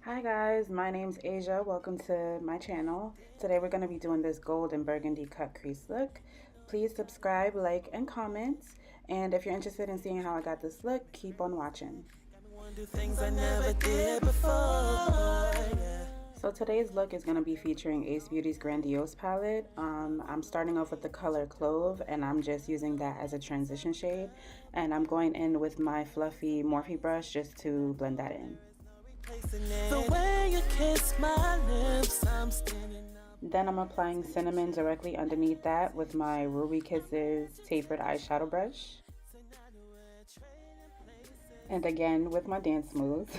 Hi guys, my name's Asia. Welcome to my channel. Today we're going to be doing this gold and burgundy cut crease look. Please subscribe, like, and comment. And if you're interested in seeing how I got this look, keep on watching. So today's look is going to be featuring Ace Beauty's Grandiose palette. I'm starting off with the color Clove, and I'm just using that as a transition shade. And I'm going in with my fluffy Morphe brush just to blend that in. Then I'm applying cinnamon directly underneath that with my Ruby Kisses tapered eyeshadow brush. And again with my dance moves.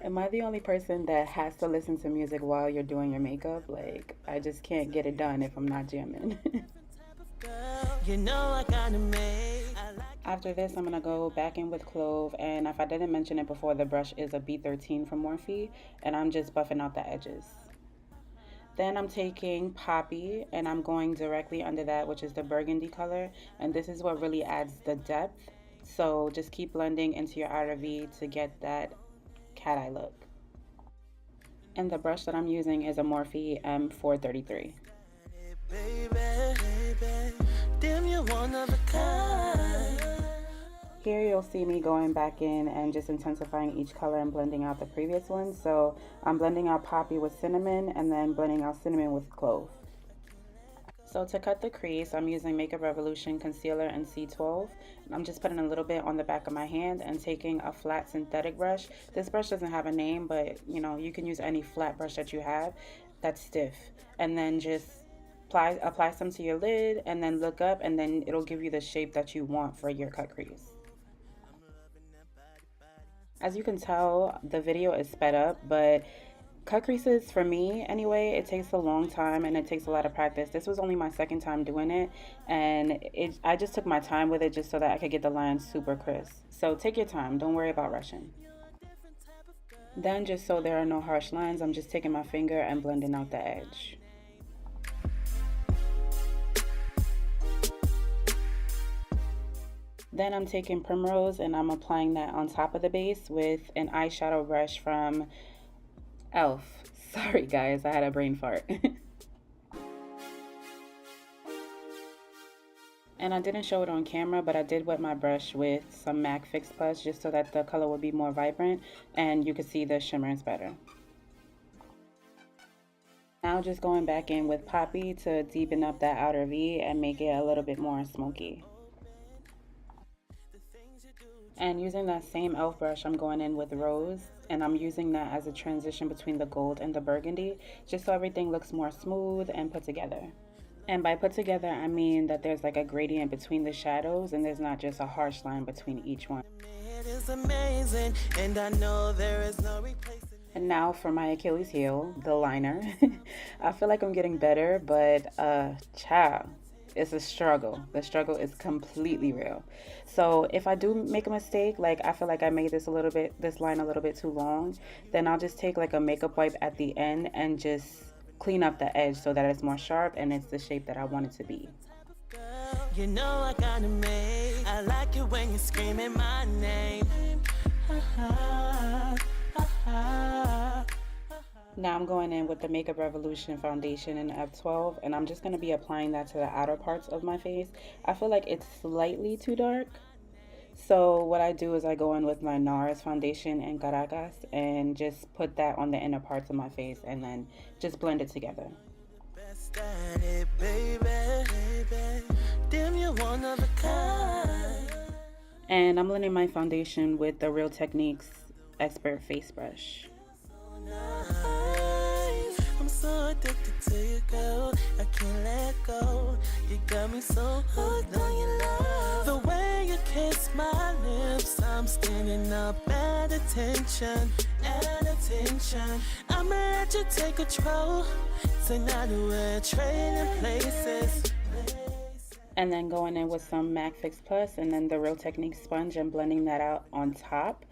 Am I the only person that has to listen to music while you're doing your makeup? Like, I just can't get it done if I'm not jamming. After this, I'm going to go back in with Clove, and if I didn't mention it before, the brush is a B13 from Morphe, and I'm just buffing out the edges. Then I'm taking Poppy, and I'm going directly under that, which is the burgundy color, and this is what really adds the depth. So just keep blending into your outer V to get that cat eye look. And the brush that I'm using is a Morphe M433. Here you'll see me going back in and just intensifying each color and blending out the previous one. So I'm blending out Poppy with cinnamon and then blending out cinnamon with Clove. So to cut the crease, I'm using Makeup Revolution concealer and C12. I'm just putting a little bit on the back of my hand and taking a flat synthetic brush. This brush doesn't have a name, but you can use any flat brush that you have that's stiff. And then just apply some to your lid and then look up, and then it'll give you the shape that you want for your cut crease. As you can tell, the video is sped up, but cut creases, for me anyway, it takes a long time and it takes a lot of practice. This was only my second time doing it, and I just took my time with it just so that I could get the lines super crisp. So take your time, don't worry about rushing. Then, just so there are no harsh lines, I'm just taking my finger and blending out the edge. Then I'm taking Primerose and I'm applying that on top of the base with an eyeshadow brush from e.l.f. Sorry guys, I had a brain fart. And I didn't show it on camera, but I did wet my brush with some MAC Fix Plus just so that the color would be more vibrant and you could see the shimmers better. Now just going back in with Poppy to deepen up that outer V and make it a little bit more smoky. And using that same e.l.f. brush, I'm going in with Rose, and I'm using that as a transition between the gold and the burgundy, just so everything looks more smooth and put together. And by put together, I mean that there's like a gradient between the shadows and there's not just a harsh line between each one. It is amazing, and I know there is no replacing. And now for my Achilles heel, the liner. I feel like I'm getting better, but child, it's a struggle. The struggle is completely real. So if I do make a mistake, like I feel like I made this line a little bit too long, then I'll just take like a makeup wipe at the end and just clean up the edge so that it's more sharp and it's the shape that I want it to be. You know I gotta make. I like it when you're screaming my name. Now I'm going in with the Makeup Revolution foundation in F12, and I'm just going to be applying that to the outer parts of my face. I feel like it's slightly too dark. So what I do is I go in with my Nars foundation in Caracas and just put that on the inner parts of my face and then just blend it together. And I'm blending my foundation with the Real Techniques Expert Face Brush. I'm so addicted to you, girl. I can't let go. You got me so hooked on your love. The way you kiss my lips, I'm standing up at attention, I'ma let you take control. Tonight we're trading places. And then going in with some MAC Fix Plus and then the Real Techniques sponge and blending that out on top.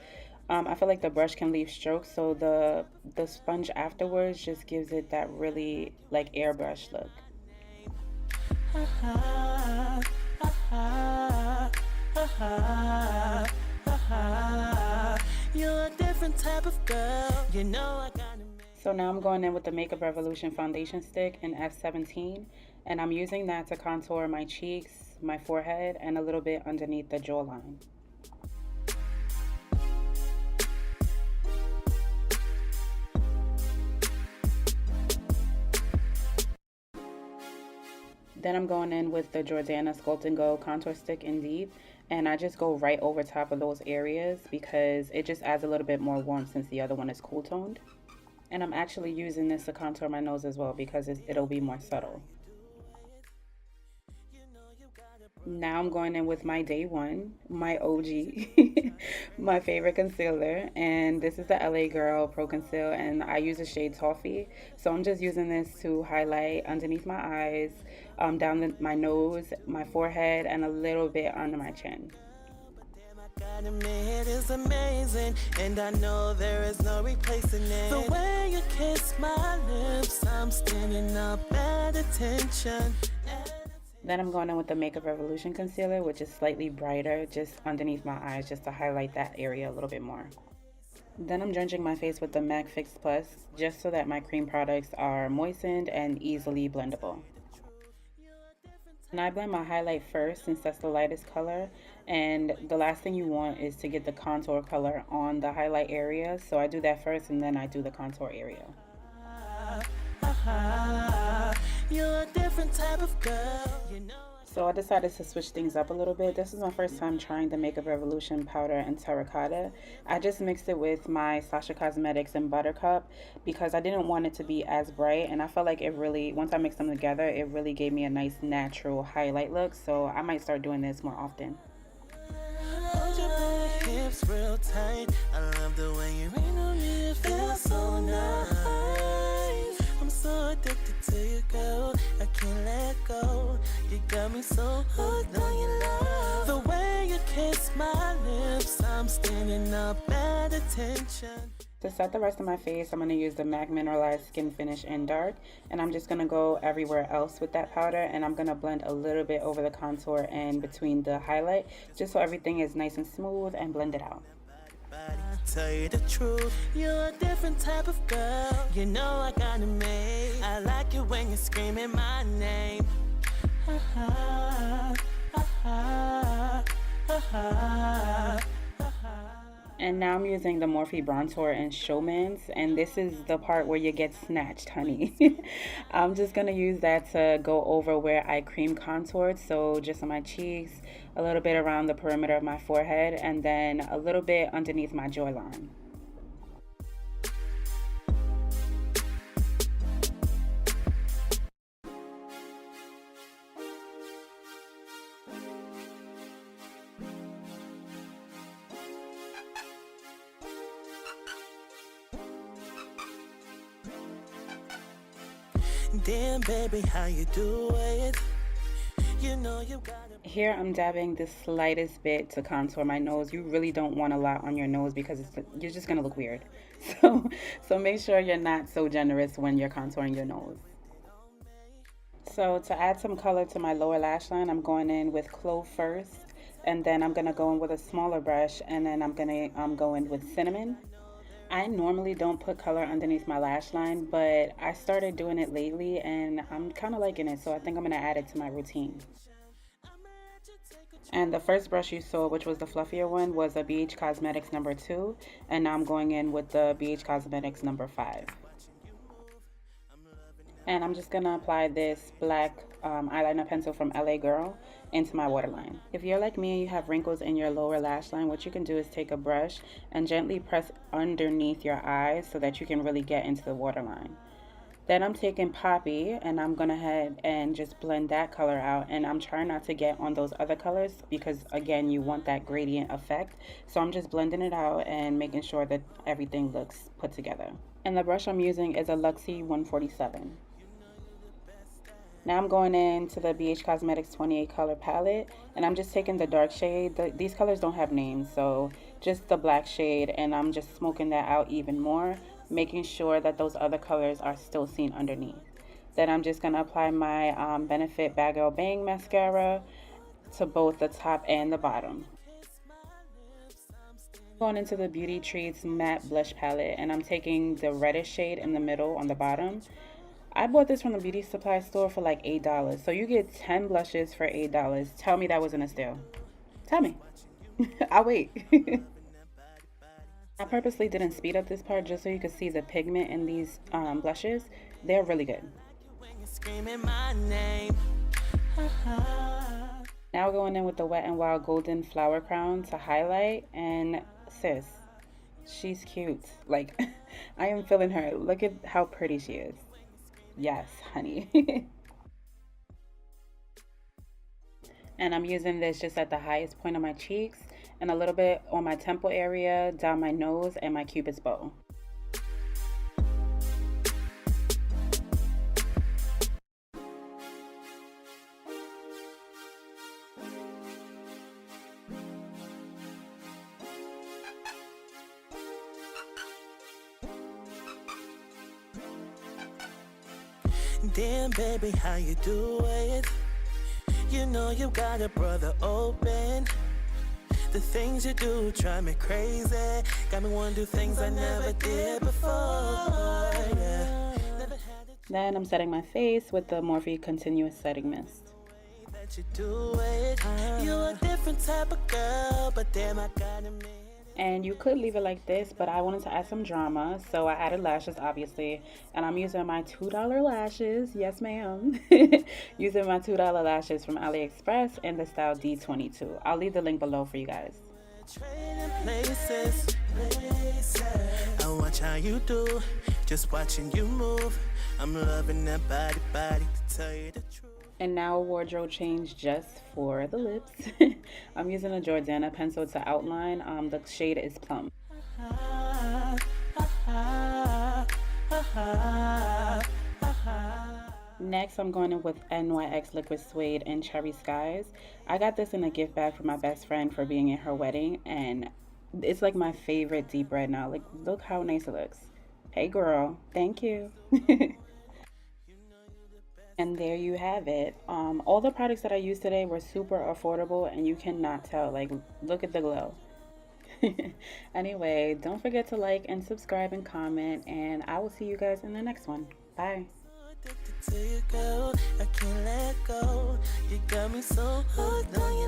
I feel like the brush can leave strokes, so the sponge afterwards just gives it that really like airbrush look. You're different. different type of girl. You know I gotta. So now I'm going in with the Makeup Revolution foundation stick in F17, and I'm using that to contour my cheeks, my forehead, and a little bit underneath the jawline. Then I'm going in with the Jordana Sculpt and Go contour stick in deep, and I just go right over top of those areas because it just adds a little bit more warmth since the other one is cool toned. And I'm actually using this to contour my nose as well because it'll be more subtle. Now I'm going in with my day one, my OG, my favorite concealer, and this is the LA Girl Pro Conceal, and I use the shade Toffee. So I'm just using this to highlight underneath my eyes, down my nose, my forehead, and a little bit under my chin. It is amazing, and I know there is no replacing it. The way you kiss my lips, I'm standing up at attention. Then I'm going in with the Makeup Revolution concealer, which is slightly brighter, just underneath my eyes, just to highlight that area a little bit more. Then I'm drenching my face with the MAC Fix Plus, just so that my cream products are moistened and easily blendable. And I blend my highlight first since that's the lightest color, and the last thing you want is to get the contour color on the highlight area, so I do that first and then I do the contour area. You're a different type of girl, you know. So I decided to switch things up a little bit. This is my first time trying the Makeup Revolution powder in Terracotta. I just mixed it with my Sacha Cosmetics and Buttercup because I didn't want it to be as bright, and I felt like it really, once I mixed them together, it really gave me a nice natural highlight look, so I might start doing this more often. Hold your hips real tight. I love the way you rain on me, it feels so nice. I'm so addicted to you, girl. I can't let go. You got me so hooked on your love. The way you kiss my lips, I'm standing up at attention. To set the rest of my face, I'm going to use the MAC Mineralized Skin Finish in Dark, and I'm just going to go everywhere else with that powder, and I'm going to blend a little bit over the contour and between the highlight, just so everything is nice and smooth and blended out. Tell you the truth, you're a different type of girl. You know I gotta make. I like it when you're screaming my name. And now I'm using the Morphe Brontour in Showmance, and this is the part where you get snatched, honey. I'm just going to use that to go over where I cream contoured, so just on my cheeks, a little bit around the perimeter of my forehead, and then a little bit underneath my jawline. Damn, baby, how you do it? You know you gotta. Here I'm dabbing the slightest bit to contour my nose. You really don't want a lot on your nose because you're just gonna look weird. So make sure you're not so generous when you're contouring your nose. So to add some color to my lower lash line, I'm going in with Clove first, and then I'm gonna go in with a smaller brush, and then I'm gonna go in with Cinnamon. I normally don't put color underneath my lash line, but I started doing it lately and I'm kind of liking it, so I think I'm going to add it to my routine. And the first brush you saw, which was the fluffier one, was a BH Cosmetics number 2, and now I'm going in with the BH Cosmetics number 5. And I'm just going to apply this black eyeliner pencil from LA Girl into my waterline. If you're like me and you have wrinkles in your lower lash line, what you can do is take a brush and gently press underneath your eyes so that you can really get into the waterline. Then I'm taking Poppy and I'm gonna head and just blend that color out, and I'm trying not to get on those other colors because again you want that gradient effect, so I'm just blending it out and making sure that everything looks put together. And the brush I'm using is a Luxie 147. Now I'm going into the BH Cosmetics 28 color palette, and I'm just taking the dark shade. These colors don't have names, so just the black shade, and I'm just smoking that out even more, making sure that those other colors are still seen underneath. Then I'm just going to apply my Benefit Bad Girl Bang mascara to both the top and the bottom. Going into the Beauty Treats matte blush palette, and I'm taking the reddish shade in the middle on the bottom. I bought this from the beauty supply store for like $8, so you get 10 blushes for $8. Tell me that wasn't a steal. Tell me. I'll wait. I purposely didn't speed up this part just so you could see the pigment in these blushes. They're really good. Now going in with the Wet n Wild Golden Flower Crown to highlight, and sis, she's cute. Like, I am feeling her. Look at how pretty she is. Yes, honey. And I'm using this just at the highest point of my cheeks and a little bit on my temple area, down my nose, and my cupid's bow. Damn, baby, how you do it? You know you got a brother open. The things you do drive me crazy. Got me wanna do things I never did before. Yeah. Then I'm setting my face with the Morphe Continuous Setting Mist. That you do it. You a different type of girl, but damn, I gotta admit. And you could leave it like this, but I wanted to add some drama, so I added lashes, obviously. And I'm using my $2 lashes. Yes, ma'am. Using my $2 lashes from AliExpress in the style D22. I'll leave the link below for you guys. I watch how you do, just watching you move. I'm loving that body to tell you the truth. And now a wardrobe change just for the lips. I'm using a Jordana pencil to outline. The shade is Plum. Next, I'm going in with NYX Liquid Suede in Cherry Skies. I got this in a gift bag for my best friend for being in her wedding, and it's like my favorite deep red now. Like, look how nice it looks. Hey girl, thank you. And there you have it. All the products that I used today were super affordable, and you cannot tell. Like, look at the glow. Anyway, don't forget to like and subscribe and comment, and I will see you guys in the next one. Bye. I can't let go. You got me so hooked on you.